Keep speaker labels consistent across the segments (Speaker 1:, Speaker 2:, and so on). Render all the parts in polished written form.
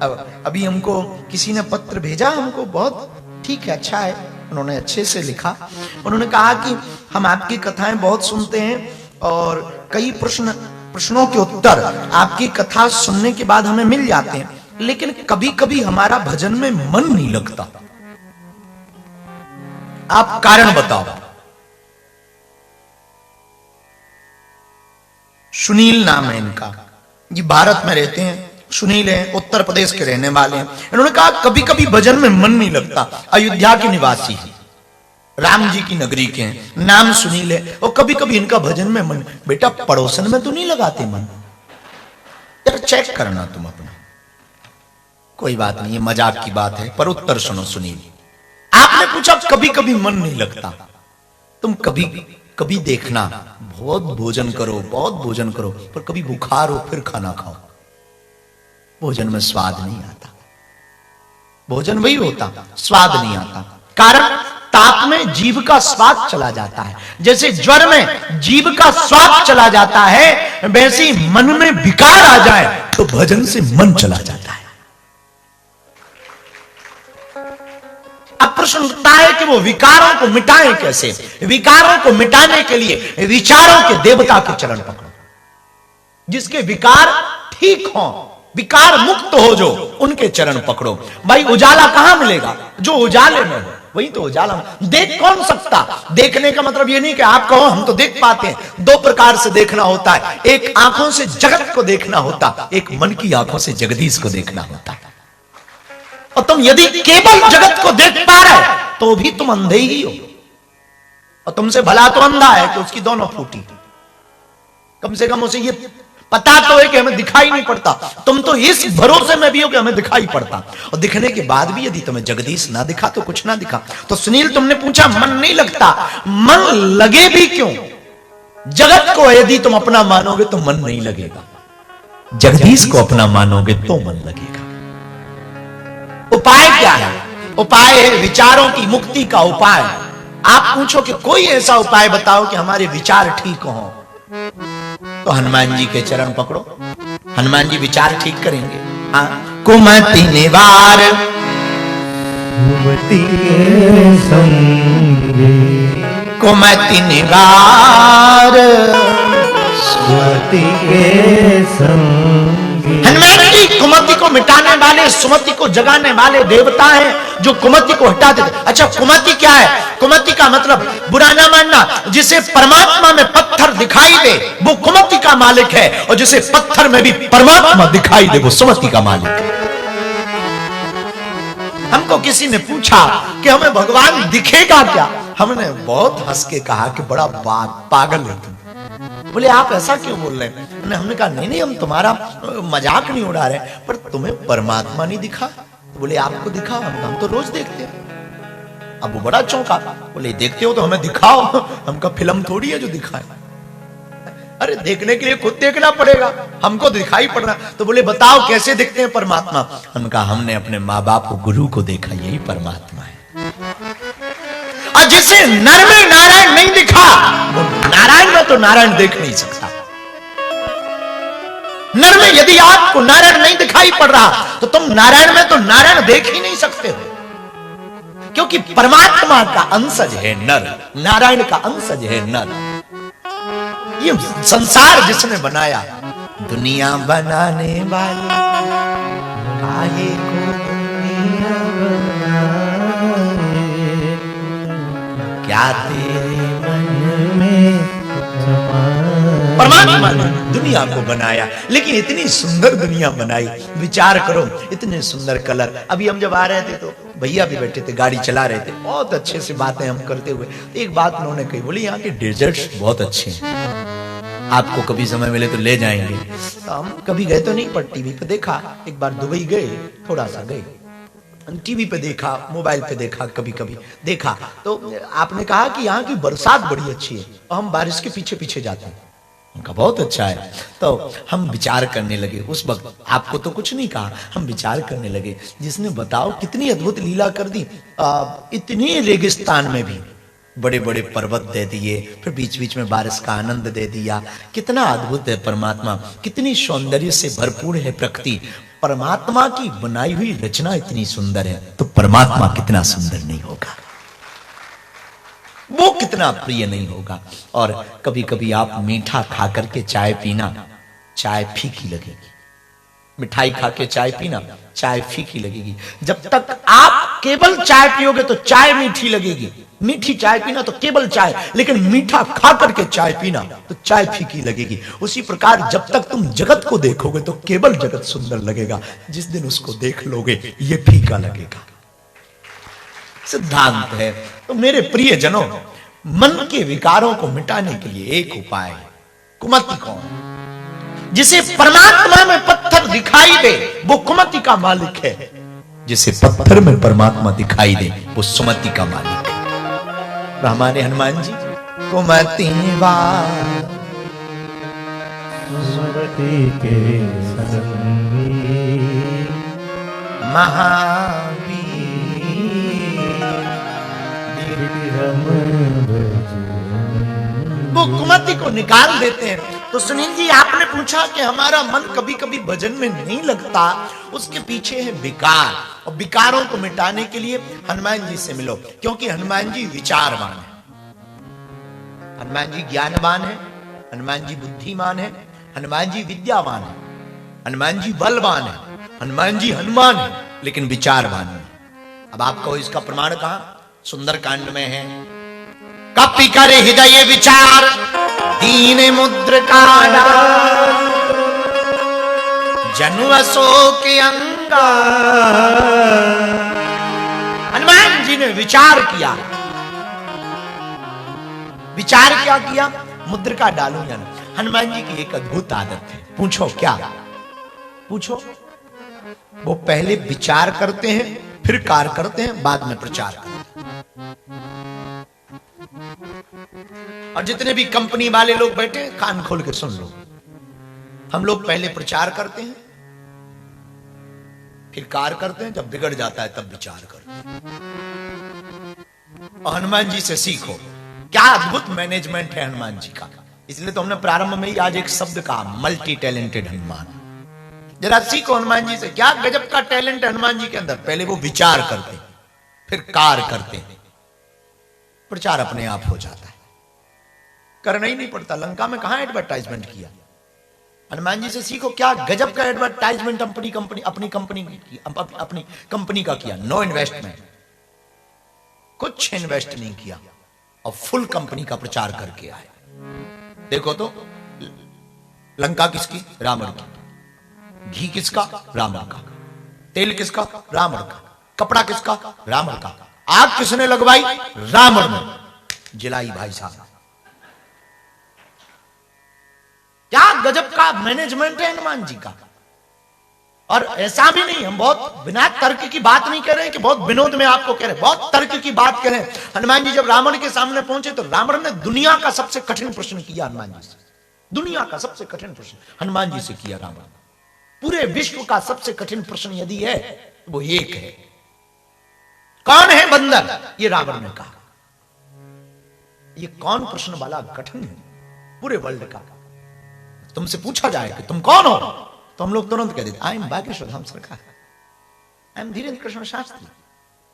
Speaker 1: अभी हमको किसी ने पत्र भेजा, हमको बहुत ठीक है, अच्छा है, उन्होंने अच्छे से लिखा। उन्होंने कहा कि हम आपकी कथाएं बहुत सुनते हैं और कई प्रश्नों के उत्तर आपकी कथा सुनने के बाद हमें मिल जाते हैं, लेकिन कभी कभी हमारा भजन में मन नहीं लगता। आप कारण बताओ। सुनील नाम है इनका, ये भारत में रहते हैं, सुनील हैं, उत्तर प्रदेश के रहने वाले हैं। इन्होंने कहा कभी कभी भजन में मन नहीं लगता। अयोध्या के निवासी हैं, राम जी की नगरी के हैं, नाम सुनील है, और कभी कभी इनका भजन में मन। बेटा पड़ोसन में तो नहीं लगाते मन, यार चेक करना तुम अपना। कोई बात नहीं, ये मजाक की बात है, पर उत्तर सुनो सुनील। आपने पूछा कभी कभी मन नहीं लगता, तुम कभी कभी देखना, बहुत भोजन करो, बहुत भोजन करो, पर कभी बुखार हो फिर खाना खाओ, भोजन में स्वाद नहीं आता। भोजन वही होता, स्वाद नहीं आता। कारण ताप में जीभ का स्वाद चला जाता है। जैसे ज्वर में जीभ का स्वाद चला जाता है, वैसे ही मन में विकार आ जाए तो भजन से मन चला जाता है। अब प्रश्न उठता है कि वो विकारों को मिटाएं कैसे? विकारों को मिटाने के लिए विचारों के देवता के चरण पकड़ो, जिसके विकार ठीक हो, विकार मुक्त हो, जो उनके चरण पकड़ो। भाई उजाला कहां मिलेगा? जो उजाले में हो वही तो उजाला में। देख कौन सकता? देखने का मतलब ये नहीं कि आप कहो हम तो देख पाते हैं। दो प्रकार से देखना होता है, एक आंखों से जगत को देखना होता, एक मन की आंखों से जगदीश को देखना होता है। और तुम यदि केवल जगत को देख पा रहे तो भी तुम अंधे ही हो, और तुमसे भला तो अंधा है कि उसकी दोनों फूटी। कम से कम उसे ये पता तो है कि हमें दिखाई नहीं पड़ता। तुम तो इस भरोसे में भी हो कि हमें दिखाई पड़ता, और दिखने के बाद भी यदि तुम्हें जगदीश ना दिखा तो कुछ ना दिखा। तो सुनील तुमने पूछा मन नहीं लगता, मन लगे भी क्यों? जगत को यदि तुम अपना मानोगे तो मन नहीं लगेगा, जगदीश को अपना मानोगे तो मन लगेगा। उपाय क्या है? उपाय है विचारों की मुक्ति का उपाय। आप पूछो कि कोई ऐसा उपाय बताओ कि हमारे विचार ठीक हो, तो हनुमान जी के चरण पकड़ो, हनुमान जी विचार ठीक करेंगे। हाँ, कुमति निवार कुमति के संगे, कुमति निवार सुमति के संगे। हनुमान जी कुमति को मिटाने वाले, सुमति को जगाने वाले देवता हैं, जो कुमति को हटा देते। अच्छा कुमति क्या है? कुमति का मतलब बुरा ना मानना, जिसे परमात्मा में पत्थर दिखाई दे वो कुमति का मालिक है, और जिसे पत्थर में भी परमात्मा दिखाई दे वो सुमति का मालिक है। हमको किसी ने पूछा कि हमें भगवान दिखेगा क्या? हमने बहुत हंस के कहा कि बड़ा पागल है तुम। बोले आप ऐसा क्यों बोल रहे हैं? हमने कहा नहीं नहीं, हम तुम्हारा मजाक नहीं उड़ा रहे, पर तुम्हें परमात्मा नहीं दिखा? तो बोले आपको दिखा, हम तो रोज देखते हैं। अब वो बड़ा चौंका, बोले देखते हो तो हमें दिखाओ, हमका फिल्म थोड़ी है जो दिखाए। अरे देखने के लिए खुद देखना पड़ेगा, हमको दिखाई पड़ना। तो बोले बताओ कैसे दिखते हैं परमात्मा? हमने कहा हमने अपने माँ बाप को, गुरु को देखा, यही परमात्मा है। और जिसे नर में नारायण नहीं दिखा वो नारायण में तो नारायण देख नहीं सकता। नर में यदि आपको नारायण नहीं दिखाई पड़ रहा तो तुम नारायण में तो नारायण देख ही नहीं सकते हो, क्योंकि परमात्मा का अंशज है नर, नारायण का अंशज है नर। ये संसार जिसने बनाया, दुनिया बनाने वाले काहे को दुनिया बनाए, क्या तेरे मन में परमात्मा ने दुनिया को बनाया, लेकिन इतनी सुंदर दुनिया बनाई। विचार करो, इतने सुंदर कलर। अभी हम जब आ रहे थे तो भैया भी बैठे थे, गाड़ी चला रहे थे, बहुत अच्छे से बातें हम करते हुए एक बात उन्होंने कही, बोली यहाँ के डेजर्ट्स बहुत अच्छे हैं, आपको कभी समय मिले तो ले जाएंगे। तो हम कभी गए तो नहीं, पर टीवी पे देखा। एक बार दुबई गए, थोड़ा सा गए, टीवी पे देखा, मोबाइल पे देखा, कभी कभी देखा। तो आपने कहा कि यहाँ की बरसात बड़ी अच्छी है, और हम बारिश के पीछे पीछे जाते हैं। उनका बहुत अच्छा है। तो हम विचार करने लगे, उस वक्त आपको तो कुछ नहीं कहा, हम विचार करने लगे, जिसने बताओ कितनी अद्भुत लीला कर दी। इतनी रेगिस्तान में भी बड़े बड़े पर्वत दे दिए, फिर बीच बीच में बारिश का आनंद दे दिया। कितना अद्भुत है परमात्मा, कितनी सौंदर्य से भरपूर है प्रकृति। परमात्मा की बनाई हुई रचना इतनी सुंदर है तो परमात्मा कितना सुंदर नहीं होगा, वो कितना प्रिय नहीं होगा। और कभी कभी आप मीठा खा करके चाय पीना, चाय फीकी लगेगी। मिठाई खा के चाय पीना, चाय फीकी लगेगी। जब तक आप केवल चाय पियोगे तो चाय मीठी लगेगी, मीठी चाय पीना तो केवल चाय, लेकिन मीठा खा करके चाय पीना तो चाय फीकी लगेगी। उसी प्रकार जब तक तुम जगत को देखोगे तो केवल जगत सुंदर लगेगा, जिस दिन उसको देख लोगे ये फीका लगेगा। सिद्धांत है। तो मेरे प्रिय जनों, मन के विकारों को मिटाने के लिए एक उपाय है। कुमति कौन? जिसे परमात्मा में पत्थर दिखाई दे वो कुमति का मालिक है, जिसे पत्थर में परमात्मा दिखाई दे वो सुमति का मालिक है। हमारे हनुमान जी कुमति सुमति के महावीर वो कुमति को निकाल देते हैं। तो सुनील जी, आपने पूछा कि हमारा मन कभी कभी भजन में नहीं लगता, उसके पीछे है विकार, और विकारों को मिटाने के लिए हनुमान जी से मिलो, क्योंकि हनुमान जी विचारवान है, हनुमान जी ज्ञानवान है, हनुमान जी बुद्धिमान है, हनुमान जी विद्यावान है, हनुमान जी बलवान है, हनुमान जी हनुमान है, लेकिन विचारवान है। अब आपको इसका प्रमाण कहां? सुंदरकांड में है। कपि करे हृदय विचार दीन मुद्रिका जनु अशोक अंगा। हनुमान जी ने विचार किया। विचार क्या किया? मुद्रिका डालू या ना। हनुमान जी की एक अद्भुत आदत है। पूछो क्या? पूछो। वो पहले विचार करते हैं, फिर कार्य करते हैं, बाद में प्रचार करते हैं। और जितने भी कंपनी वाले लोग बैठे कान खोल के सुन लो, हम लोग पहले प्रचार करते हैं, फिर कार्य करते हैं, जब बिगड़ जाता है तब विचार करते हैं। और हनुमान जी से सीखो, क्या अद्भुत मैनेजमेंट है हनुमान जी का। इसलिए तो हमने प्रारंभ में ही आज एक शब्द कहा, मल्टी टैलेंटेड हनुमान। जरा सीखो हनुमान जी से, क्या गजब का टैलेंट है हनुमान जी के अंदर। पहले वो विचार करते हैं, फिर कार्य करते हैं, प्रचार अपने आप हो जाता है, करना ही नहीं पड़ता। लंका में कहां एडवर्टाइजमेंट किया? हनुमान जी से सीखो, क्या गजब का एडवर्टाइजमेंट अपनी कंपनी का किया। नो इन्वेस्टमेंट, कुछ इन्वेस्ट नहीं किया और फुल कंपनी का प्रचार करके आए। देखो तो, लंका किसकी? रावण की। घी किसका? रावण का। तेल किसका? रावण का। कपड़ा किसका? रावण का। आग किसने लगवाई? रावण ने जलाई भाई साहब। क्या गजब का मैनेजमेंट है हनुमान जी का। और ऐसा भी नहीं, हम बहुत बिना तर्क की बात नहीं कर रहे हैं कि बहुत विनोद में आपको कह रहे हैं, बहुत तर्क की बात कर रहे हैं। हनुमान जी जब रावण के सामने पहुंचे तो रावण ने दुनिया का सबसे कठिन प्रश्न किया हनुमान जी से। दुनिया का सबसे कठिन प्रश्न हनुमान जी से किया रावण। पूरे विश्व का सबसे कठिन प्रश्न यदि है तो वो एक है, कौन है बंदर? ये रावण ने कहा। ये कौन प्रश्न वाला कठिन है पूरे वर्ल्ड का। तुमसे पूछा जाए कि तुम कौन हो, तो हम लोग तुरंत कह देते, आई एम भाग्येश्वर धाम सरकार, आई एम धीरेन्द्र कृष्ण शास्त्री।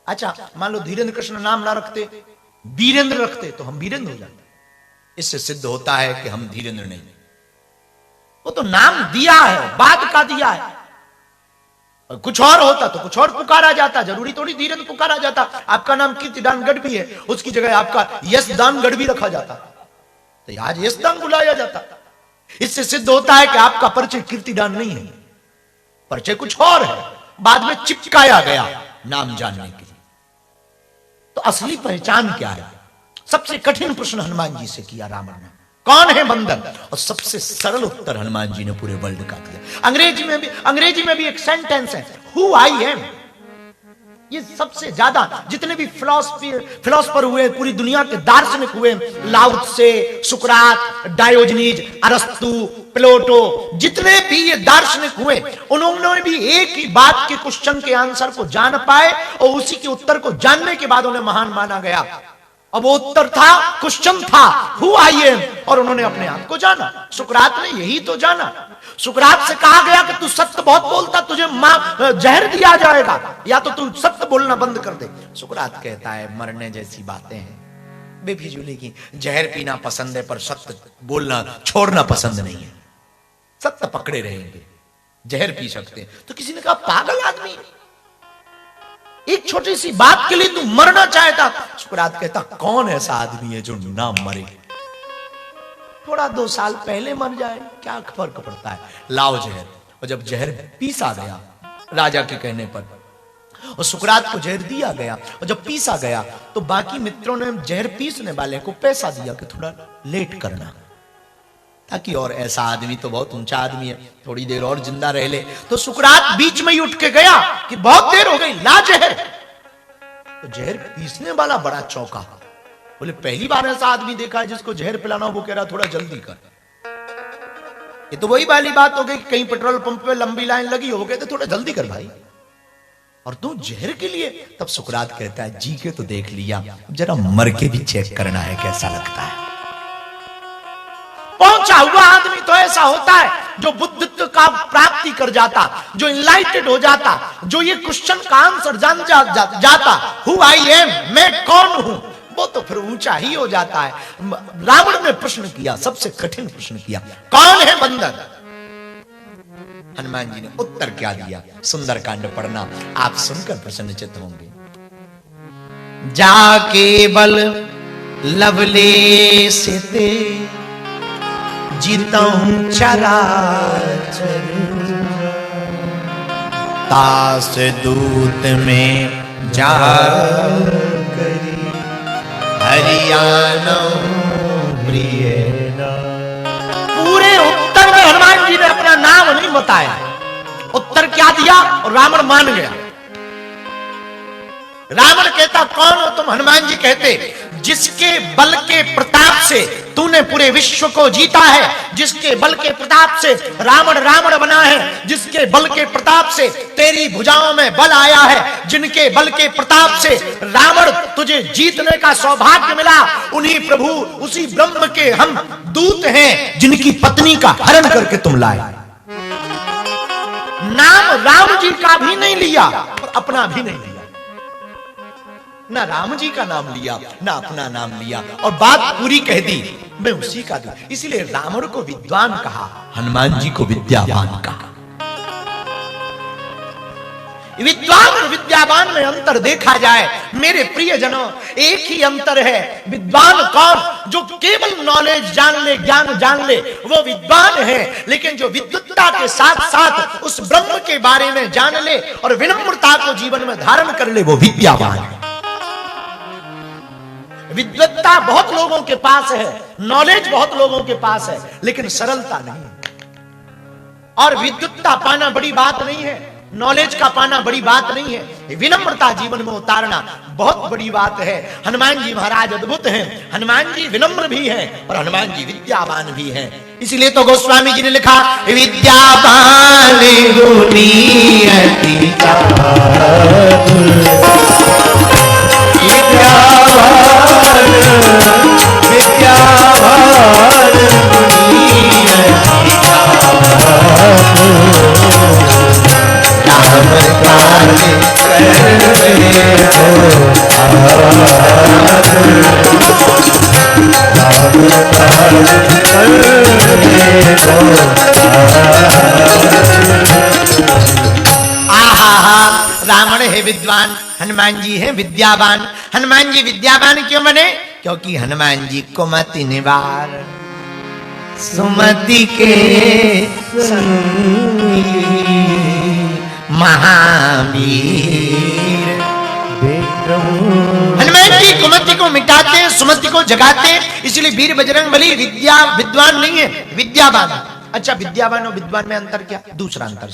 Speaker 1: अच्छा, मान लो धीरेन्द्र कृष्ण नाम ना रखते, वीरेंद्र रखते, तो हम वीरेंद्र हो जाते। इससे सिद्ध होता है कि हम धीरेन्द्र नहीं, वो तो नाम दिया है, बाद का दिया है। और कुछ और होता तो कुछ और पुकारा जाता, जरूरी थोड़ी धीरेन्द्र पुकारा जाता। आपका नाम कीर्तिदान गढ़वी है, उसकी जगह आपका यशदान गढ़वी रखा जाता, तो आज यशदान बुलाया जाता। इससे सिद्ध होता है कि आपका परिचय कीर्तिदान नहीं है, परिचय कुछ और है, बाद में चिपकाया गया नाम जानने के लिए। तो असली पहचान क्या है? सबसे कठिन प्रश्न हनुमान जी से किया रावण ने, कौन है बंदर? और सबसे सरल उत्तर हनुमान जी ने पूरे वर्ल्ड का दिया। अंग्रेजी में भी एक सेंटेंस है, हु आई एम। ये सबसे ज्यादा जितने भी फिलोसफर हुए, पूरी दुनिया के दार्शनिक हुए, लाओ त्से, सुकरात, डायोजनीज, अरस्तु, प्लेटो, जितने भी ये दार्शनिक हुए, उन्होंने भी एक ही बात के क्वेश्चन के आंसर को जान पाए और उसी के उत्तर को जानने के बाद उन्हें महान माना गया। अब वो उत्तर था, क्वेश्चन था, हु आई एम, और उन्होंने अपने आप को जाना। सुकरात ने यही तो जाना। सुकरात से कहा गया कि तू सत्य बहुत बोलता, तुझे जहर दिया जाएगा, या तो तू सत्य बोलना बंद कर दे। सुकरात कहता है मरने जैसी बातें हैं, बेफिजूली की। जहर पीना पसंद है पर सत्य बोलना छोड़ना पसंद नहीं है। सत्य पकड़े रहेंगे, जहर पी सकते हैं। तो किसी ने कहा पागल आदमी, एक छोटी सी बात के लिए तू मरना चाहता। सुकरात कहता कौन ऐसा आदमी है जो ना मरे, थोड़ा 2 साल पहले मर जाए, क्या फर्क पड़ता है, लाओ जहर। और जब जहर पीसा गया राजा के कहने पर, और सुकरात को जहर दिया गया, और जब पीसा गया तो बाकी मित्रों ने जहर पीसने वाले को पैसा दिया कि थोड़ा लेट करना, ताकि और ऐसा आदमी तो बहुत ऊंचा आदमी है, थोड़ी देर और जिंदा रह ले। तो सुकरात बीच में ही उठ के गया कि बहुत देर हो गई, ला जहर। तो जहर पीसने वाला बड़ा चौंका, बोले पहली बार ऐसा आदमी देखा है जिसको जहर पिलाना हो। वो कह रहा थोड़ा जल्दी कर। ये तो वही वाली बात हो गई, कहीं पेट्रोल पंप पे लंबी लाइन लगी, हो गए तो थोड़ा जल्दी कर भाई, और तू जहर के लिए। तब सुकरात कहता है जी के तो देख लिया, जरा मर के भी चेक करना है कैसा लगता है। पहुंचा हुआ आदमी तो ऐसा होता है जो बुद्धित्व का प्राप्ति कर जाता, जो इनलाइटेड हो जाता, जो ये क्वेश्चन का आंसर जान जाता, हु आई एम, मैं कौन हूं, वो तो फिर ऊंचा ही हो जाता है। रावण ने प्रश्न किया, सबसे कठिन प्रश्न किया, कौन है बंदर। हनुमान जी ने उत्तर क्या दिया, सुंदरकांड पढ़ना, आप सुनकर प्रसन्नचित्त होंगे। जाके बल लवले से ते जीता हूं चराचर, तास दूत में जा हरियाणा प्रिय। पूरे उत्तर में हनुमान जी ने अपना नाम नहीं बताया, उत्तर क्या दिया और रावण मान गया। रावण कहता कौन हो तुम। हनुमान जी कहते जिसके बल के प्रताप से तूने पूरे विश्व को जीता है, जिसके बल के प्रताप से रावण रावण बना है, जिसके बल के प्रताप से तेरी भुजाओं में बल आया है, जिनके बल के प्रताप से रावण तुझे जीतने का सौभाग्य मिला, उन्हीं प्रभु उसी ब्रह्म के हम दूत हैं जिनकी पत्नी का हरण करके तुम लाए। नाम राम जी का भी नहीं लिया और अपना भी नहीं लिया, ना राम जी का नाम लिया ना अपना नाम लिया, और बात पूरी कह दी मैं उसी का दूं। इसीलिए रावण को विद्वान कहा, हनुमान जी को विद्यावान कहा। विद्वान और विद्यावान में अंतर देखा जाए मेरे प्रियजनों, एक ही अंतर है। विद्वान कौन, जो केवल नॉलेज जान ले, ज्ञान जान ले, वो विद्वान है। लेकिन जो विद्वत्ता के साथ साथ उस ब्रह्म के बारे में जान ले और विनम्रता को जीवन में धारण कर ले, वो विद्यावान है। विद्वत्ता बहुत लोगों के पास है, नॉलेज बहुत लोगों के पास है, लेकिन सरलता नहीं। और विद्वत्ता पाना बड़ी बात नहीं है, नॉलेज का पाना बड़ी बात नहीं है, विनम्रता जीवन में उतारना बहुत बड़ी बात है। हनुमान जी महाराज अद्भुत हैं, हनुमान जी विनम्र भी हैं और हनुमान जी विद्यावान भी हैं। इसलिए तो गोस्वामी जी ने लिखा विद्यावान गुणी अति चातुर, विद्यावान गुणी अति चातुर, राम कार्य करने को रावण है विद्वान, हनुमान जी है विद्यावान। हनुमान जी विद्यावान क्यों बने? क्योंकि हनुमान जी कुमति निवार, सुमति के संगी महावीर। हनुमान जी कुमति को मिटाते हैं, सुमति को जगाते, इसलिए वीर बजरंगबली विद्वान नहीं है, विद्यावान। अच्छा, विद्यावान और विद्वान में अंतर क्या? दूसरा अंतर